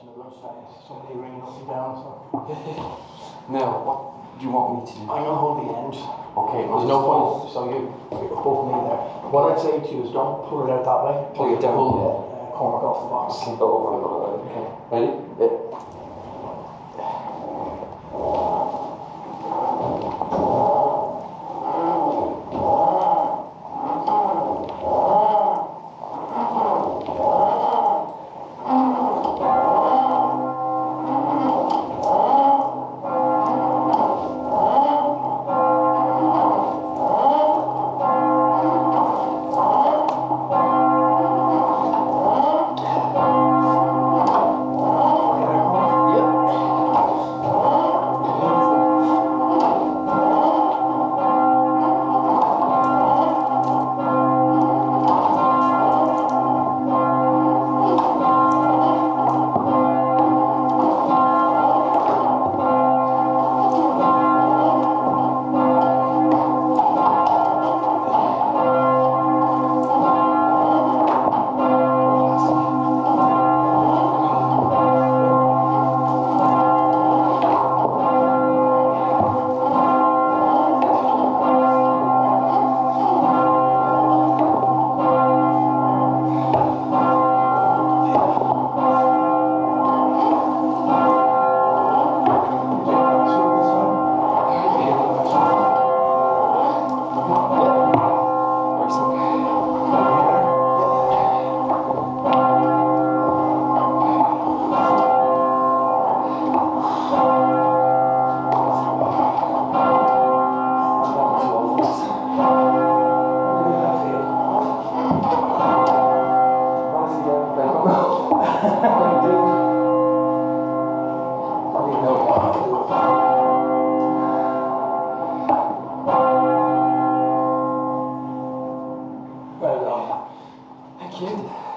watching the lunchtime, somebody ringing up and down, so. Now, what do you want me to do? I'm gonna hold the end. Okay, There's no point, so you're above me there. What I'd say to you is don't pull it out that way. Pull it down. Pull corner off the box. Okay. Ready? Yeah. Thank you.